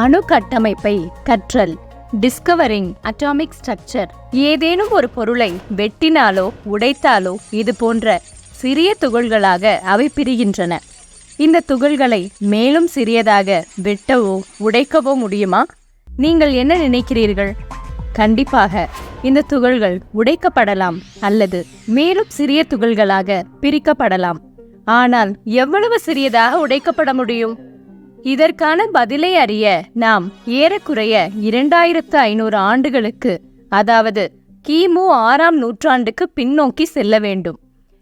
அணு கட்டமைப்பை கற்றல். Discovering atomic structure. ஏதேனும் ஒரு பொருளை வெட்டினாலோ உடைத்தாலோ இது போன்ற சிறிய துகள்களாக அவை பிரிகின்றன. இந்த துகள்களை மேலும் சிறியதாக வெட்டவோ உடைக்கவோ முடியுமா? நீங்கள் என்ன நினைக்கிறீர்கள்? கண்டிப்பாக இந்த துகள்கள் உடைக்கப்படலாம் அல்லது மேலும் சிறிய துகள்களாக பிரிக்கப்படலாம். ஆனால் எவ்வளவு சிறியதாக உடைக்கப்பட முடியும்? இதற்கான பதிலை அறிய நாம் ஏறக்குறைய 2500 ஆண்டுகளுக்கு, அதாவது கிமு 6ஆம் நூற்றாண்டுக்கு பின்னோக்கி செல்ல வேண்டும்.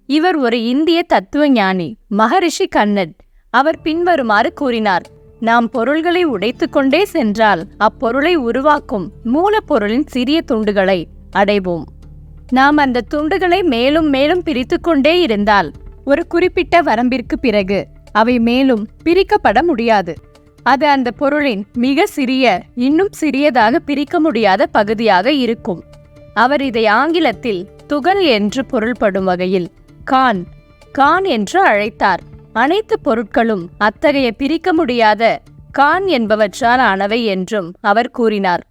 இவர் ஒரு இந்திய தத்துவ ஞானி, மகரிஷி கன்னட். அவர் பின்வருமாறு கூறினார்: நாம் பொருள்களை உடைத்து கொண்டே சென்றால் அப்பொருளை உருவாக்கும் மூலப்பொருளின் சிறிய துண்டுகளை அடைவோம். நாம் அந்த துண்டுகளை மேலும் மேலும் பிரித்து கொண்டே இருந்தால் ஒரு குறிப்பிட்ட வரம்பிற்கு பிறகு அவை மேலும் பிரிக்கப்பட முடியாது. அது அந்த பொருளின் மிக சிறிய, இன்னும் சிறியதாக பிரிக்க முடியாத பகுதியாக இருக்கும். அவர் இதை ஆங்கிலத்தில் துகள் என்று பொருள்படும் வகையில் கான் என்று அழைத்தார். அனைத்து பொருட்களும் அத்தகைய பிரிக்க முடியாத கான் என்பவற்றால் ஆனவை என்றும் அவர் கூறினார்.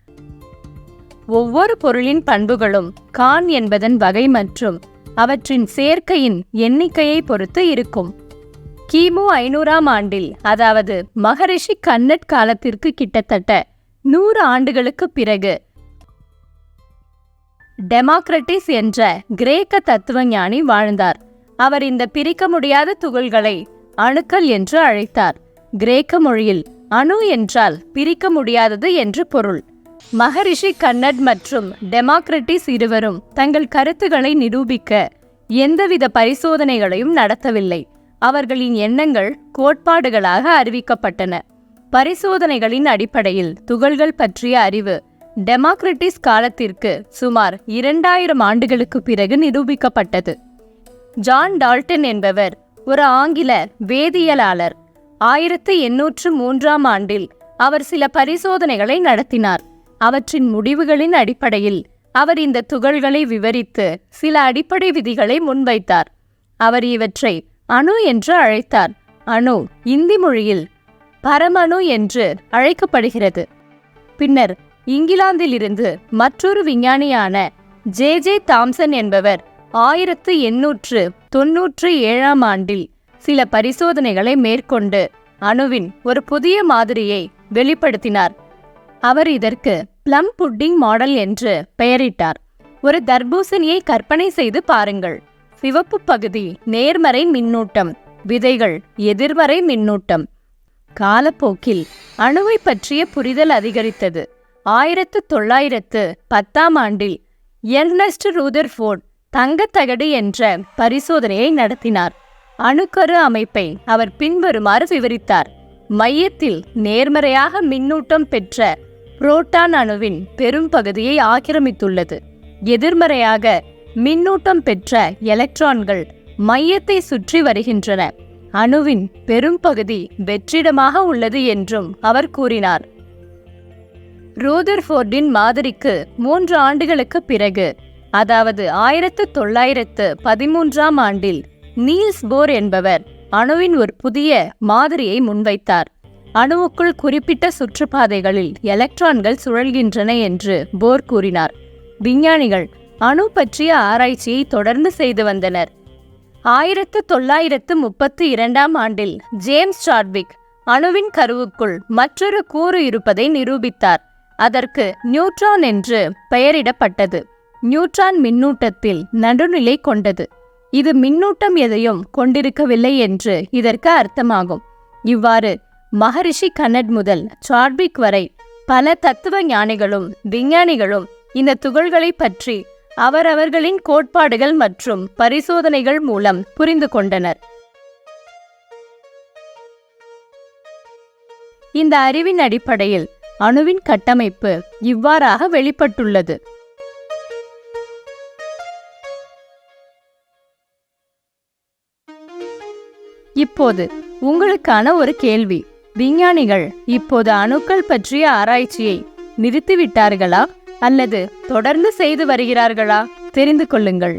ஒவ்வொரு பொருளின் பண்புகளும் கான் என்பதன் வகை மற்றும் அவற்றின் சேர்க்கையின் எண்ணிக்கையை பொறுத்து இருக்கும். கிமு 500ஆம் ஆண்டில், அதாவது மகரிஷி கன்னட் காலத்திற்கு கிட்டத்தட்ட 100 ஆண்டுகளுக்கு பிறகு, டெமோக்ரட்டிஸ் என்ற கிரேக்க தத்துவ ஞானி வாழ்ந்தார். அவர் இந்த பிரிக்க முடியாத துகள்களை அணுக்கள் என்று அழைத்தார். கிரேக்க மொழியில் அணு என்றால் பிரிக்க முடியாதது என்று பொருள். மகரிஷி கன்னட் மற்றும் டெமோக்ரட்டிஸ் இருவரும் தங்கள் கருத்துக்களை நிரூபிக்க எந்தவித பரிசோதனைகளையும் நடத்தவில்லை. அவர்களின் எண்ணங்கள் கோட்பாடுகளாக அறிவிக்கப்பட்டன. பரிசோதனைகளின் அடிப்படையில் துகள்கள் பற்றிய அறிவு டெமோக்ரட்டிஸ் காலத்திற்கு சுமார் 2000 ஆண்டுகளுக்கு பிறகு நிரூபிக்கப்பட்டது. ஜான் டால்டன் என்பவர் ஒரு ஆங்கில வேதியியலாளர். 1803ஆம் ஆண்டில் அவர் சில பரிசோதனைகளை நடத்தினார். அவற்றின் முடிவுகளின் அடிப்படையில் அவர் இந்த துகள்களை விவரித்து சில அடிப்படை விதிகளை முன்வைத்தார். அவர் இவற்றை அணு என்று அழைத்தார். அணு இந்தி மொழியில் பரமணு என்று அழைக்கப்படுகிறது. பின்னர் இங்கிலாந்திலிருந்து மற்றொரு விஞ்ஞானியான ஜே தாம்சன் என்பவர் 1897ஆம் ஆண்டில் சில பரிசோதனைகளை மேற்கொண்டு அணுவின் ஒரு புதிய மாதிரியை வெளிப்படுத்தினார். அவர் இதற்கு பிளம் புட்டிங் மாடல் என்று பெயரிட்டார். ஒரு தர்பூசணியை கற்பனை செய்து பாருங்கள். சிவப்பு பகுதி நேர்மறை மின்னூட்டம், விதைகள் எதிர்மறை மின்னூட்டம். காலப்போக்கில் அணுவை பற்றிய புரிதல் அதிகரித்தது. 1910ஆம் ஆண்டில் எர்னஸ்ட் ரூதர்ஃபோர்ட் தங்கத்தகடு என்ற பரிசோதனையை நடத்தினார். அணுக்கரு அமைப்பை அவர் பின்வருமாறு விவரித்தார்: மையத்தில் நேர்மறையாக மின்னூட்டம் பெற்ற புரோட்டான் அணுவின் பெரும் பகுதியை ஆக்கிரமித்துள்ளது. எதிர்மறையாக மின்னூட்டம் பெற்ற எலக்ட்ரான்கள் மையத்தை சுற்றி வருகின்றன. அணுவின் பெரும் பகுதி வெற்றிடமாக உள்ளது என்றும் அவர் கூறினார். ரூதர்ஃபோர்டின் மாதிரிக்கு 3 ஆண்டுகளுக்கு பிறகு, அதாவது 1913ஆம் ஆண்டில் நீல்ஸ் போர் என்பவர் அணுவின் ஒரு புதிய மாதிரியை முன்வைத்தார். அணுவுக்குள் குறிப்பிட்ட சுற்றுப்பாதைகளில் எலக்ட்ரான்கள் சுழல்கின்றன என்று போர் கூறினார். விஞ்ஞானிகள் அணு பற்றிய ஆராய்ச்சியை தொடர்ந்து செய்து வந்தனர். 1932ஆம் ஆண்டில் ஜேம்ஸ் சாட்விக் அணுவின் கருவுக்குள் மற்றொரு கூறு இருப்பதை நிரூபித்தார். அதற்கு நியூட்ரான் என்று பெயரிடப்பட்டது. நியூட்ரான் மின்னூட்டத்தில் நடுநிலை கொண்டது. இது மின்னூட்டம் எதையும் கொண்டிருக்கவில்லை என்று இதற்கு அர்த்தமாகும். இவ்வாறு மகரிஷி கன்னட் முதல் சாட்விக் வரை பல தத்துவ ஞானிகளும் விஞ்ஞானிகளும் இந்த துகள்களை பற்றி அவரவர்களின் கோட்பாடுகள் மற்றும் பரிசோதனைகள் மூலம் புரிந்து கொண்டனர். இந்த அறிவின் அடிப்படையில் அணுவின் கட்டமைப்பு இவ்வாறாக வெளிப்பட்டுள்ளது. இப்போது உங்களுக்கான ஒரு கேள்வி. விஞ்ஞானிகள் இப்போது அணுக்கள் பற்றிய ஆராய்ச்சியை நிறுத்திவிட்டார்களா அல்லது தொடர்ந்து செய்து வருகிறார்களா? தெரிந்து கொள்ளுங்கள்.